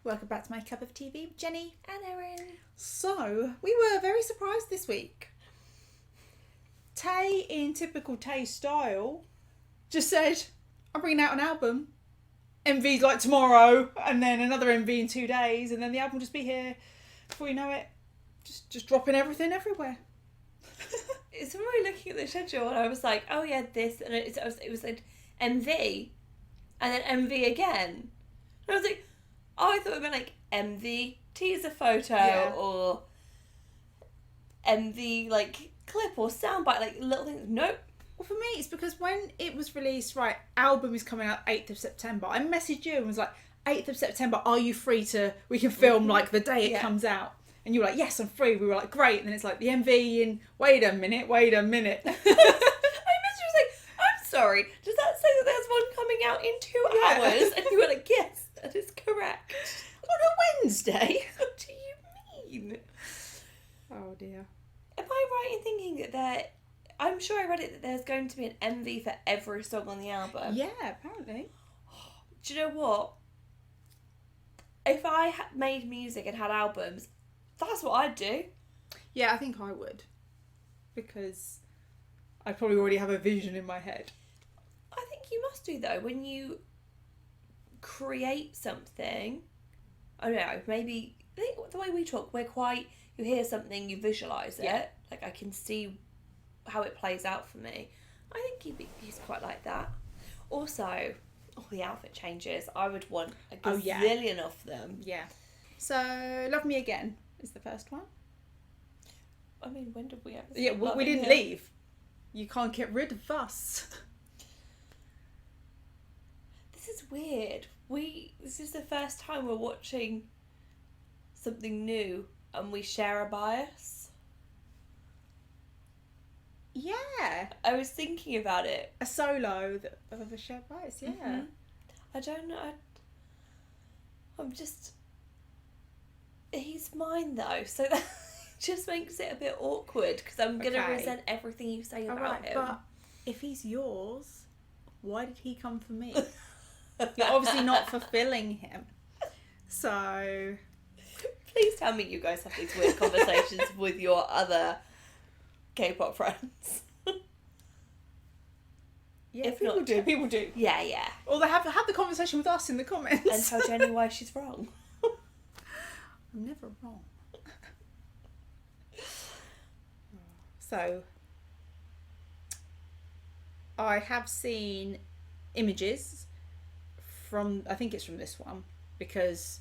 Welcome back to My Cup of TV with Jenny and Erin. So, we were very surprised this week. Tay, in typical Tay style, just said, I'm bringing out an album. MV's like tomorrow, and then another MV in 2 days, and then the album will just be here before you know it. Just dropping everything everywhere. So we were looking at the schedule and I was like, oh yeah, this, and it was like MV, and then MV again. And I was like, oh, I thought it meant like MV teaser photo or MV like clip or soundbite, like little things. Nope. Well, for me, it's because when it was released, right, album is coming out 8th of September. I messaged you and was like, 8th of September, are you free we can film like the day it comes out? And you were like, yes, I'm free. We were like, great. And then it's like the MV in, wait a minute. I messaged you, was like, I'm sorry, does that say that there's one coming out in 2 hours? And you were like, yes, that is correct. On a Wednesday? What do you mean? Oh dear. Am I right in thinking that I'm sure I read it that there's going to be an MV for every song on the album? Yeah, apparently. Do you know what? If I made music and had albums, that's what I'd do. Yeah, I think I would. Because I probably already have a vision in my head. I think you must do, though. When you create something, I don't know, maybe, I think the way we talk, we're quite, you hear something, you visualise it. Like, I can see how it plays out for me. I think he's quite like that. Also, all the outfit changes. I would want a gazillion of them. Yeah. So, Love Me Again is the first one. I mean, when did we ever... Yeah, we didn't leave. You can't get rid of us. This is weird. This is the first time we're watching something new and we share a bias. Yeah. I was thinking about it. A solo of a shared bias, yeah. Mm-hmm. I don't know. I'm just... He's mine, though, so that just makes it a bit awkward, because I'm going to resent everything you say about him. But if he's yours, why did he come for me? You're obviously not fulfilling him. So... Please tell me you guys have these weird conversations with your other K-pop friends. Yeah, if people do. Yeah. Or they have the conversation with us in the comments. And tell Jenny why she's wrong. I'm never wrong. So, I have seen images from, I think it's from this one, because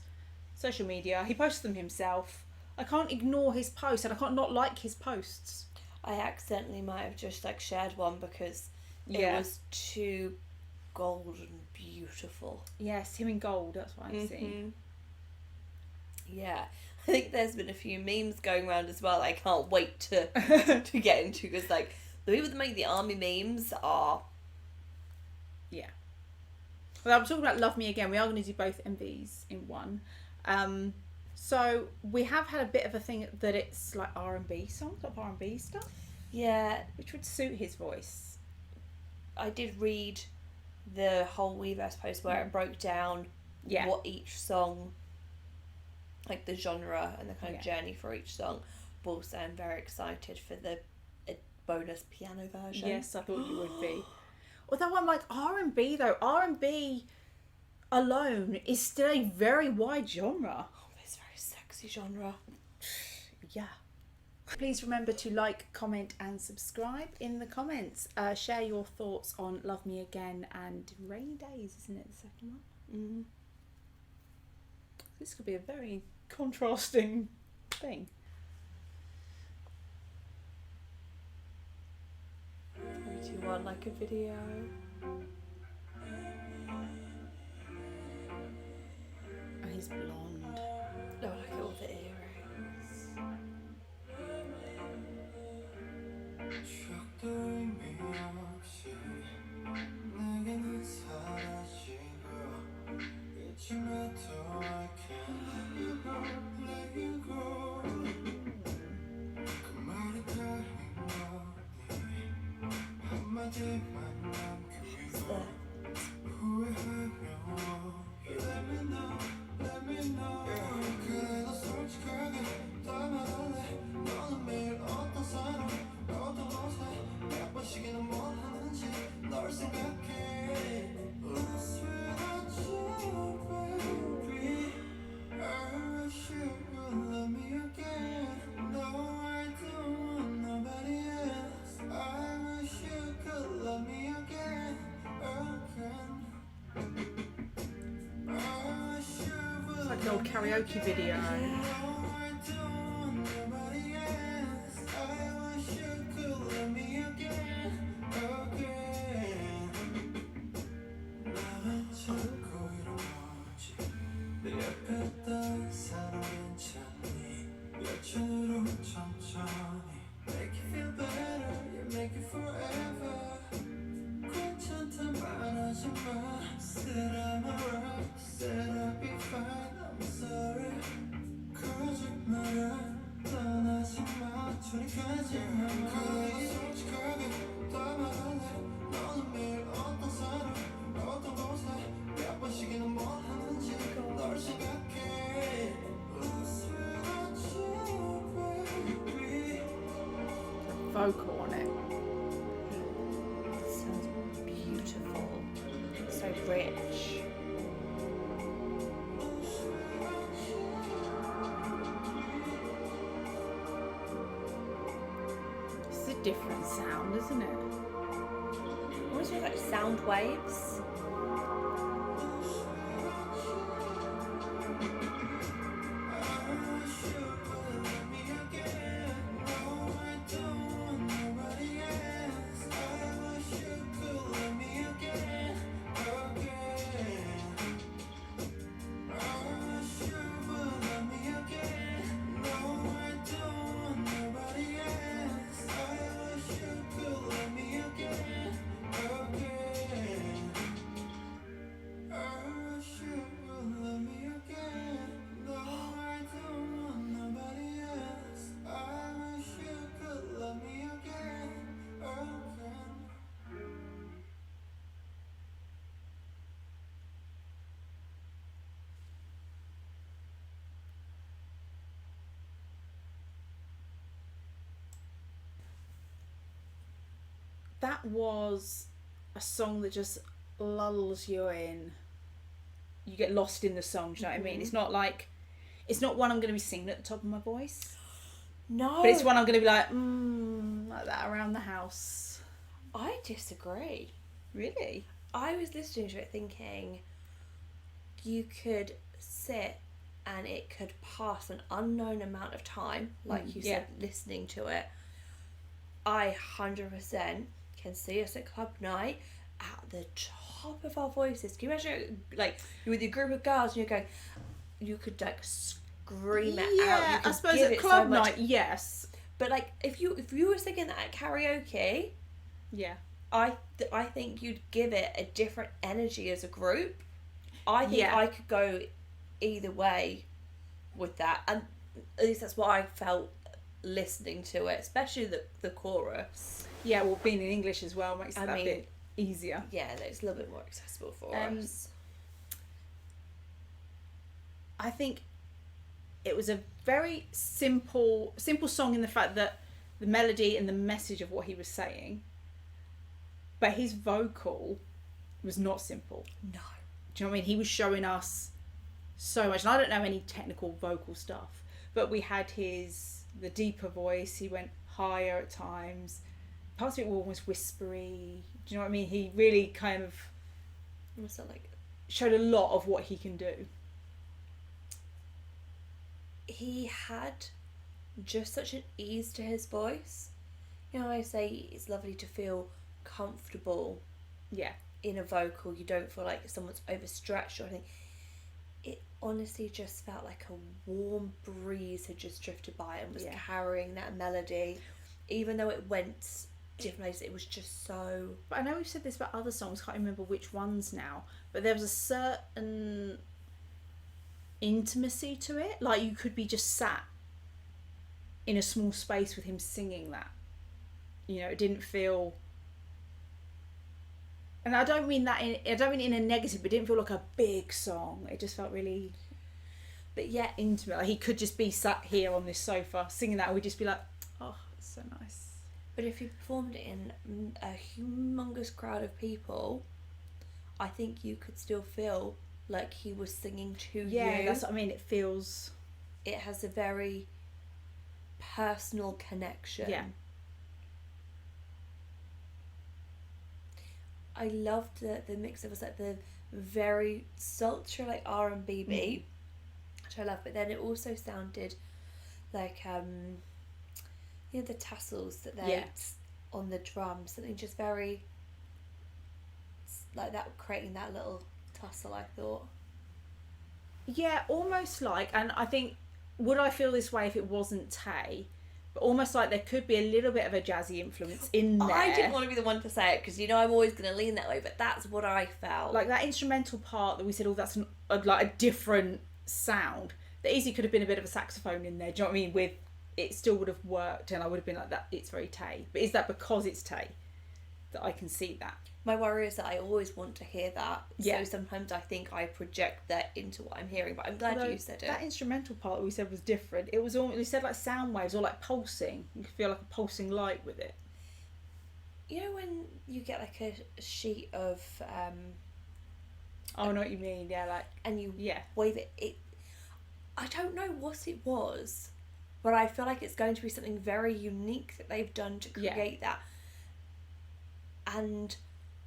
social media, he posted them himself. I can't ignore his posts, and I can't not like his posts. I accidentally might have just shared one because it was too gold and beautiful. Yes, him in gold, that's what I've seen. Yeah, I think there's been a few memes going around as well. I can't wait to get into, because the people that make the army memes are... Yeah. Well, I'm talking about Love Me Again. We are going to do both MVs in one. So we have had a bit of a thing that it's like R&B songs, like R&B stuff. Yeah. Which would suit his voice. I did read the whole Weverse post where it broke down what each song, like the genre and the kind of journey for each song. But also I'm very excited for the bonus piano version. Yes, I thought you would be. Although I'm like, R&B though, R&B alone is still a very wide genre. Oh, it's a very sexy genre. Yeah. Please remember to like, comment and subscribe in the comments. Share your thoughts on Love Me Again and Rainy Days, isn't it, the second one? Mm. This could be a very contrasting thing. Do you want a video? Oh, he's blonde. Oh, look at all the earrings. What's that? old karaoke video. Vocal on it. Sounds beautiful. So rich. It's a different sound, isn't it? Almost feels like sound waves. That was a song that just lulls you in. You get lost in the song, do you know what I mean? It's not like, it's not one I'm going to be singing at the top of my voice. No. But it's one I'm going to be like that around the house. I disagree. Really? I was listening to it thinking you could sit and it could pass an unknown amount of time, like you said, listening to it. I 100% can see us at club night at the top of our voices. Can you imagine, like, you're with your group of girls and you're going, you could like scream it out. Yeah, You could I suppose give at it club so much. night, yes. But like, if you were singing that at karaoke, Yeah. I think you'd give it a different energy as a group. I think I could go either way with that, and at least that's what I felt listening to it, especially the chorus. Yeah, well, being in English as well makes that a bit easier. Yeah, it's a little bit more accessible for us. I think it was a very simple song in the fact that the melody and the message of what he was saying, but his vocal was not simple. No. Do you know what I mean? He was showing us so much, and I don't know any technical vocal stuff, but we had the deeper voice. He went higher at times. Parts of it were almost whispery. Do you know what I mean? He really kind of Almost like showed a lot of what he can do. he had just such an ease to his voice. You know, I say it's lovely to feel comfortable. Yeah. In a vocal, you don't feel like someone's overstretched or anything. It honestly just felt like a warm breeze had just drifted by and was carrying that melody. Even though it went different places, it was just so... But I know we've said this about other songs, can't remember which ones now, but there was a certain intimacy to it. Like, you could be just sat in a small space with him singing that. You know, it didn't feel... And I don't mean in a negative, but it didn't feel like a big song. It just felt really, but yeah, intimate. Like, he could just be sat here on this sofa singing that, and we'd just be like, oh, it's so nice. But if he performed it in a humongous crowd of people, I think you could still feel like he was singing to you. Yeah, that's what I mean. It feels... It has a very personal connection. Yeah. I loved the mix of us, like the very sultry like R&B beat, I love. But then it also sounded like the tassels that they on the drums, something just very like that, creating that little tussle. I thought. Yeah, almost like, and I think, would I feel this way if it wasn't Tay? But almost like there could be a little bit of a jazzy influence in there. I didn't want to be the one to say it because I'm always going to lean that way, but that's what I felt. Like that instrumental part that we said, that's like a different sound. That easily could have been a bit of a saxophone in there. Do you know what I mean? With it still would have worked, and I would have been like that. It's very Tay, but is that because it's Tay that I can see that? My worry is that I always want to hear that. Yeah. So sometimes I think I project that into what I'm hearing, but I'm glad you said it. That instrumental part that we said was different. It was almost, we said like sound waves or like pulsing. You could feel like a pulsing light with it. You know when you get like a sheet of... I know what you mean, yeah, like... And you wave it. I don't know what it was, but I feel like it's going to be something very unique that they've done to create that. And...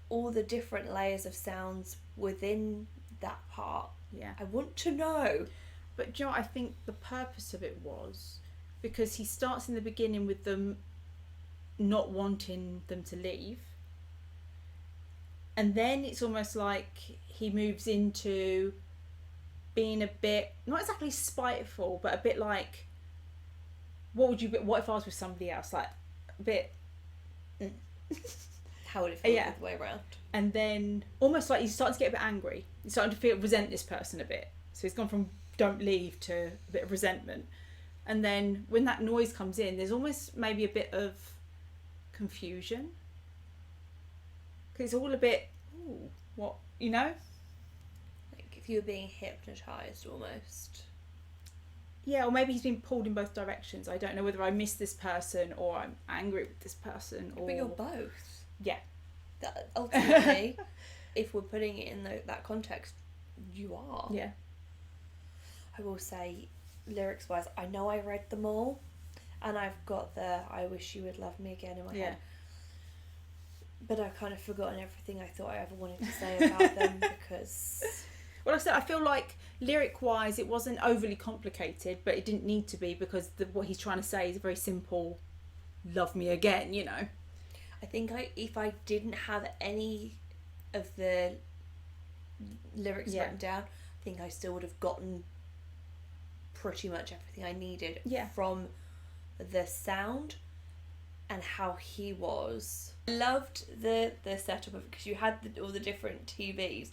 all the different layers of sounds within that part. Yeah. I want to know. But do you know what I think the purpose of it was? Because he starts in the beginning with them not wanting them to leave. And then it's almost like he moves into being a bit, not exactly spiteful, but a bit like, what if I was with somebody else? Like, a bit... How would it feel the way around? And then almost like he's starting to get a bit angry. He's starting to resent this person a bit. So he's gone from don't leave to a bit of resentment. And then when that noise comes in, there's almost maybe a bit of confusion. Because it's all a bit, ooh, what, you know? Like if you were being hypnotised almost. Yeah, or maybe he's been pulled in both directions. I don't know whether I miss this person or I'm angry with this person. Or... But you're both. Yeah. That ultimately, if we're putting it in that context, you are. Yeah. I will say, lyrics wise, I know I read them all, and I've got the I wish you would love me again in my head. But I've kind of forgotten everything I thought I ever wanted to say about them because... Well, I said, I feel like lyric wise it wasn't overly complicated, but it didn't need to be because what he's trying to say is a very simple love me again, you know. I think if I didn't have any of the lyrics written down, I think I still would have gotten pretty much everything I needed from the sound and how he was. I loved the setup of it because you had all the different TVs.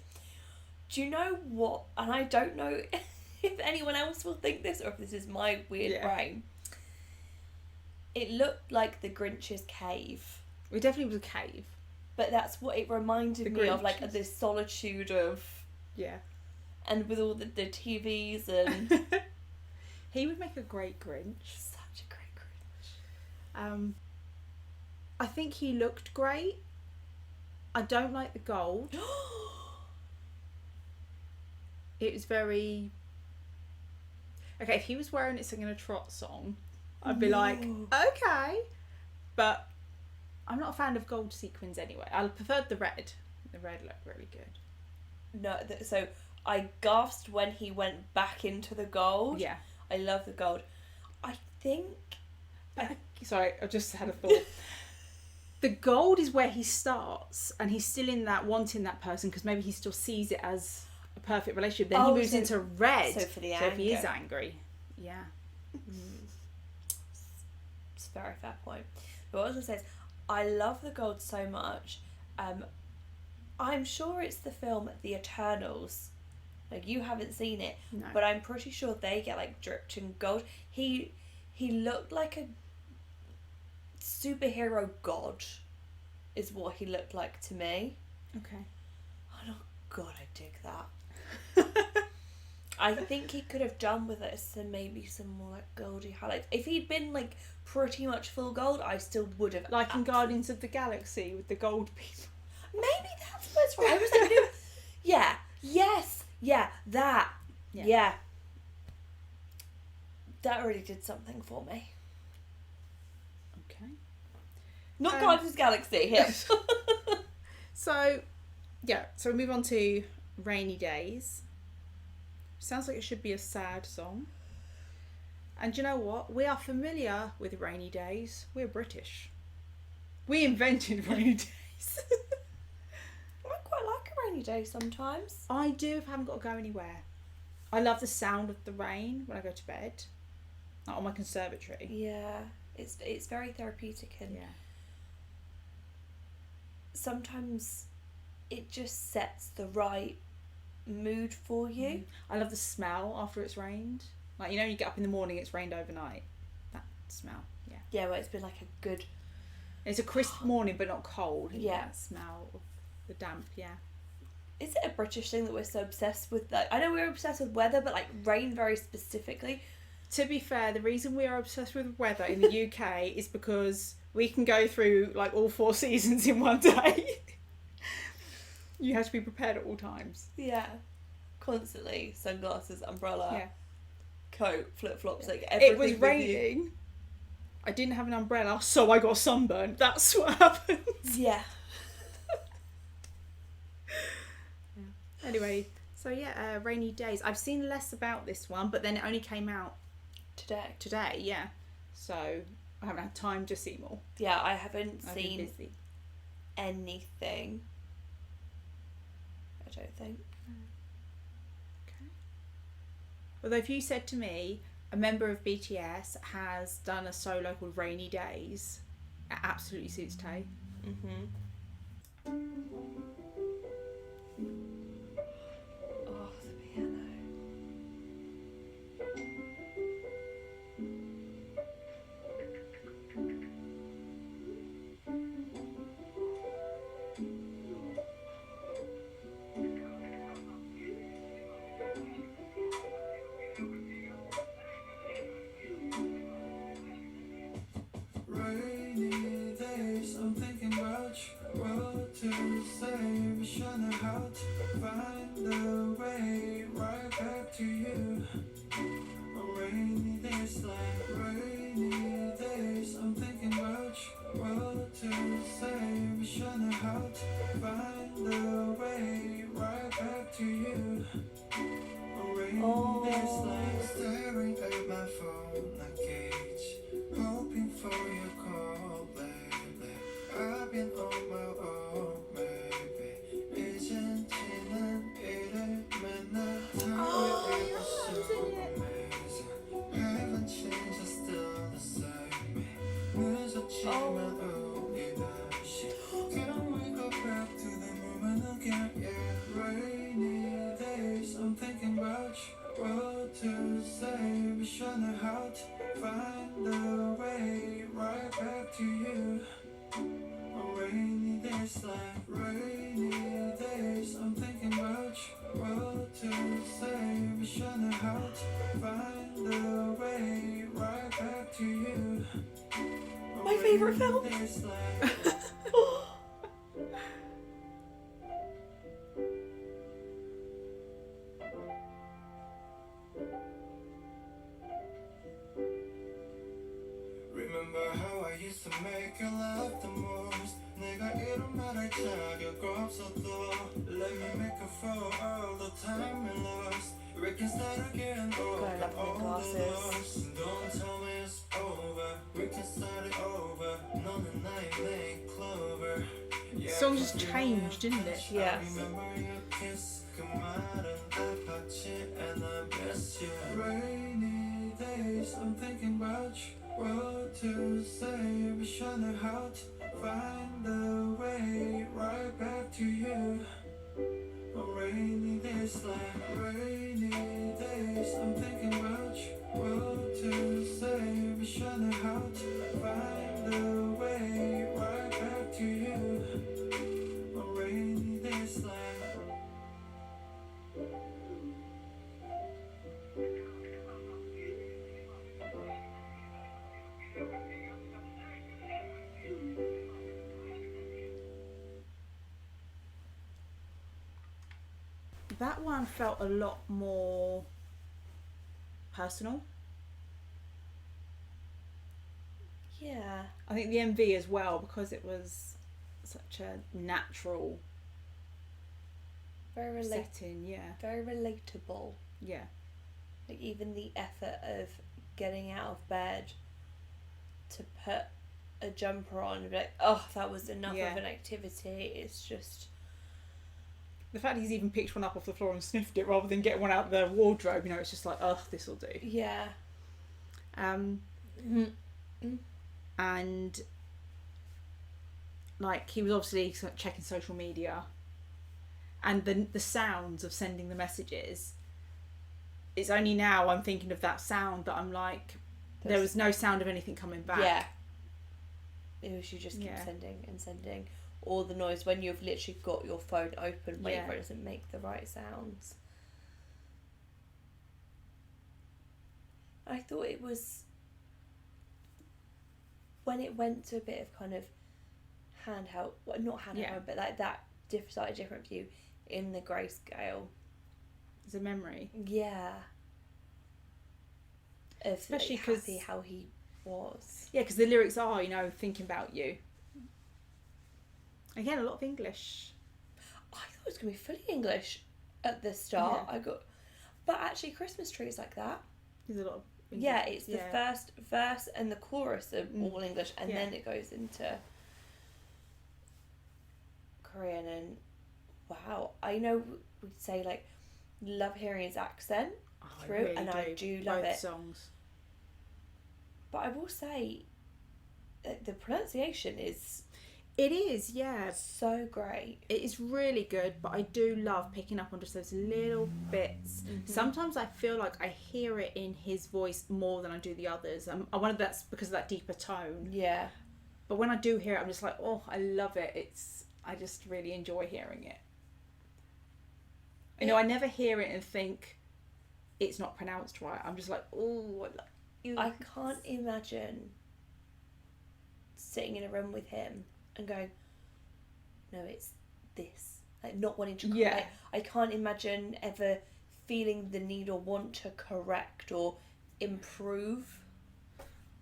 Do you know what? And I don't know if anyone else will think this or if this is my weird brain. It looked like the Grinch's cave. It definitely was a cave. But that's what it reminded me of, like this solitude of... Yeah. And with all the TVs and... He would make a great Grinch. Such a great Grinch. I think he looked great. I don't like the gold. It was very... Okay, if he was wearing it singing a trot song, I'd be like, okay. But... I'm not a fan of gold sequins anyway. I preferred the red. The red looked really good. No, so I gasped when he went back into the gold. Yeah. I love the gold. I think... Sorry, I just had a thought. The gold is where he starts and he's still in that wanting that person because maybe he still sees it as a perfect relationship. Then he moves into red. So for the anger. So if he is angry. Yeah. It's a very fair point. But what I was going to say is, I love the gold so much. I'm sure it's the film The Eternals. Like, you haven't seen it, no. But I'm pretty sure they get like dripped in gold. He looked like a superhero god, is what he looked like to me. Okay. Oh God, I dig that. I think he could have done with it some more like goldy highlights. If he'd been like pretty much full gold, I still would have. Like in Guardians of the Galaxy with the gold people. Maybe that's what's right. I was thinking, yeah, yes, yeah, that, yeah. That really did something for me. Okay. Not Guardians of the Galaxy, here. So we move on to Rainy Days. Sounds like it should be a sad song. And do you know what? We are familiar with rainy days. We're British. We invented rainy days. I quite like a rainy day sometimes. I do if I haven't got to go anywhere. I love the sound of the rain when I go to bed. Like on my conservatory. Yeah. It's very therapeutic, and Yeah. sometimes it just sets the right mood for you. I love the smell after it's rained. Like, you know, you get up in the morning, it's rained overnight. That smell, yeah. Yeah, where it's been like a good... It's a crisp morning, but not cold. Yeah. That smell of the damp, yeah. Is it a British thing that we're so obsessed with? Like, I know we're obsessed with weather, but like rain very specifically. To be fair, the reason we are obsessed with weather in the UK is because we can go through like all 4 seasons in one day. You have to be prepared at all times. Yeah. Constantly. Sunglasses, umbrella, Yeah. coat, flip-flops, like everything. It was with raining. I didn't have an umbrella, so I got sunburned. That's what happened. you. Yeah. Anyway, so yeah, rainy days. I've seen less about this one, but then it only came out today, yeah. So I haven't had time to see more. Yeah, I haven't I've been seen busy. anything. I don't think. Okay. Although if you said to me, a member of BTS has done a solo called Rainy Days, it absolutely suits Tay. Mm-hmm. Oh, the piano. Rainy days, I'm thinking about you. What to say? Wish I knew how to find a way right back to you. Rainy days, like rainy days, I'm thinking about you. What to say? Wish I knew how to find a way right back to you. Rainy days, like staring at my phone like cage, hoping for your call lately. I've been on my own, baby. 이젠 지난 일을 맨날 time it was so amazing. Haven't changed, I'm still the same. 늦었지만 우리 다시 Can we go back to the moment again? Yeah, rainy days, I'm thinking about you. What to say? Wish I knew how to find a way right back to you. Rainy days, like rainy days, I'm thinking about you. What to say? Wish I knew how to find a way right back to you. My favourite film. Rainy days, like Remember how I used to make you laugh the most. 내가 이런 말할 자격 없어도 Let me make up for all the time we lost. We can start again over God, I love my all the glasses. loss. Don't tell me it's over. We can start it over. 너는 나의 main clover. Yeah, The song just changed, didn't it? Yeah. I remember your kiss. 그 말은 아팠지 and I miss you. Rainy days, I'm thinking about you. What to say? Wish I knew how to find a way right back to you. Rainy days, like rainy days, I'm thinking about you. What to say? Wish I knew how to find a way right back to you. Rainy days, like That one felt a lot more personal. Yeah. I think the MV as well, because it was such a natural Very setting, yeah. Very relatable. Yeah. Like, even the effort of getting out of bed to put a jumper on and be like, oh, that was enough of an activity. It's just... The fact he's even picked one up off the floor and sniffed it rather than get one out of the wardrobe, you know, it's just like, oh, this will do. Yeah. And like, he was obviously checking social media, and the sounds of sending the messages, it's only now I'm thinking of that sound that I'm like, there was no sound of anything coming back. Yeah. It was, you just keep sending and sending. Or the noise when you've literally got your phone open, waiting for it doesn't make the right sounds. I thought it was, when it went to a bit of kind of handheld, well, not handheld, but like that slightly different view in the grayscale. As a memory. Yeah. Of, especially because like, how he was. Yeah, because the lyrics are, you know, thinking about you. Again, a lot of English. I thought it was going to be fully English at the start. But actually, Christmas Tree is like that. There's a lot of English. Yeah, it's the first verse and the chorus are all English, and then it goes into Korean. And wow, I know we'd say like, love hearing his accent through, really and I do love both it. Songs. But I will say, the pronunciation is. It is, yeah. So great. It is really good, but I do love picking up on just those little bits. Mm-hmm. Sometimes I feel like I hear it in his voice more than I do the others. I wonder if that's because of that deeper tone. Yeah. But when I do hear it, I'm just like, oh, I love it. I just really enjoy hearing it. You know, I never hear it and think it's not pronounced right. I'm just like, oh, I can't imagine sitting in a room with him and going, no, it's this. Like, not wanting to correct. Like, I can't imagine ever feeling the need or want to correct or improve.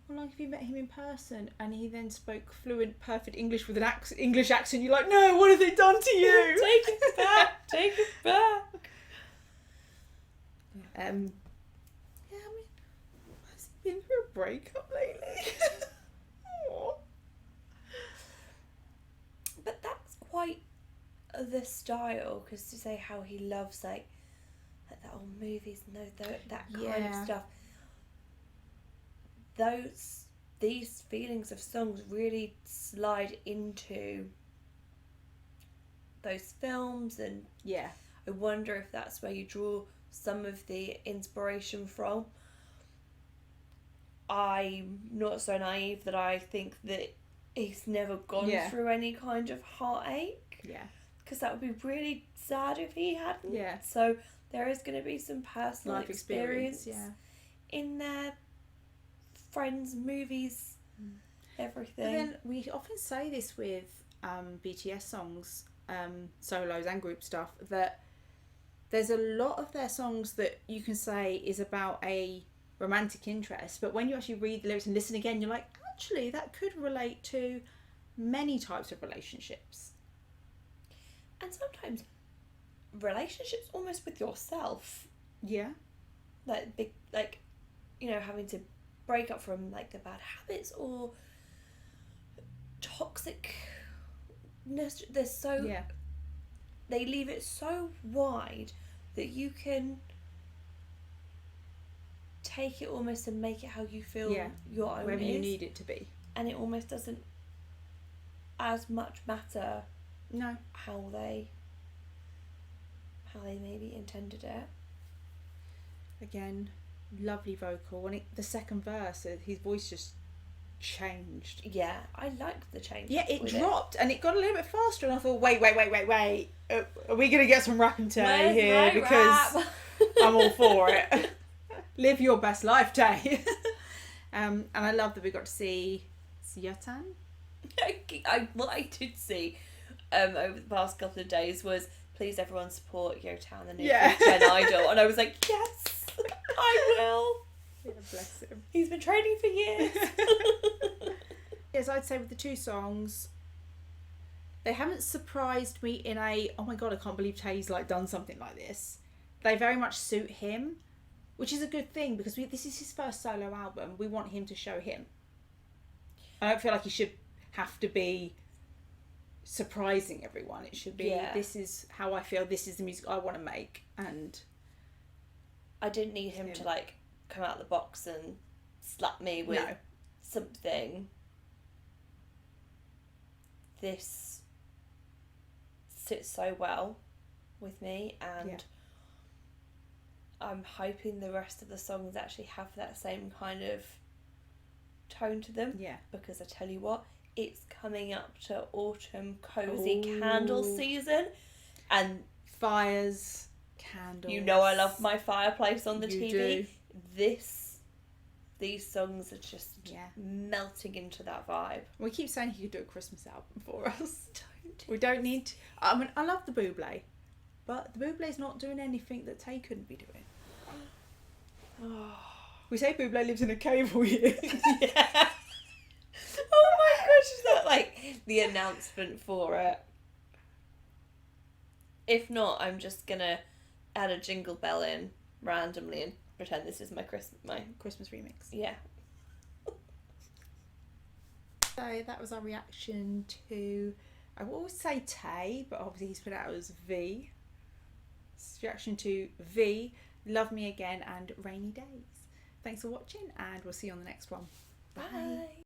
Well, like if you met him in person and he then spoke fluent, perfect English with an English accent, you're like, no, what have they done to you? Take it back. Take it back. I mean, has he been through a breakup lately? But that's quite the style, because to say how he loves like the old movies and that kind of stuff. These feelings of songs really slide into those films, and I wonder if that's where you draw some of the inspiration from. I'm not so naive that I think that he's never gone through any kind of heartache. Yeah. Because that would be really sad if he hadn't. Yeah. So there is going to be some personal life experience in there. Friends, movies, everything. But then we often say this with BTS songs, solos and group stuff, that there's a lot of their songs that you can say is about a romantic interest, but when you actually read the lyrics and listen again, you're like, actually, that could relate to many types of relationships. And sometimes relationships almost with yourself. Yeah. Like, you know, having to break up from like the bad habits or toxicness. They're so they leave it so wide that you can take it almost and make it how you feel your own wherever you need it to be, and it almost doesn't as much matter how they maybe intended it. Again, lovely vocal, and the second verse, his voice just changed. Yeah, I liked the change. Yeah, it dropped and it got a little bit faster, and I thought, wait, are we gonna get some rapping today here? Because I'm all for it. Live your best life, Tay. And I love that we got to see Siatan. What I did see over the past couple of days was, please everyone support Yotan, the new Gen Idol, and I was like, yes, I will. Yeah, bless him. He's been training for years. Yes, I'd say with the two songs, they haven't surprised me in a, oh my god, I can't believe Tay's like done something like this. they very much suit him, which is a good thing because this is his first solo album. We want him to show him. I don't feel like he should have to be surprising everyone. It should be, this is how I feel, this is the music I want to make. And I didn't need him to like come out of the box and slap me with something. This sits so well with me, and I'm hoping the rest of the songs actually have that same kind of tone to them. Yeah. Because I tell you what, it's coming up to autumn cozy candle season, and fires, candles. You know I love my fireplace on the You TV. do. These songs are just melting into that vibe. We keep saying he could do a Christmas album for us. We don't need to. I mean, I love the Bublé, but the Bublé's not doing anything that Tay couldn't be doing. We say Bublé lives in a cave all year. Yeah. Oh my gosh, is that like the announcement for it? If not, I'm just gonna add a jingle bell in randomly and pretend this is my Christmas remix. Yeah. So that was our reaction to, I will always say Tay, but obviously he's put it out as V. Reaction to V, Love Me Again and Rainy Days. Thanks for watching, and we'll see you on the next one. Bye.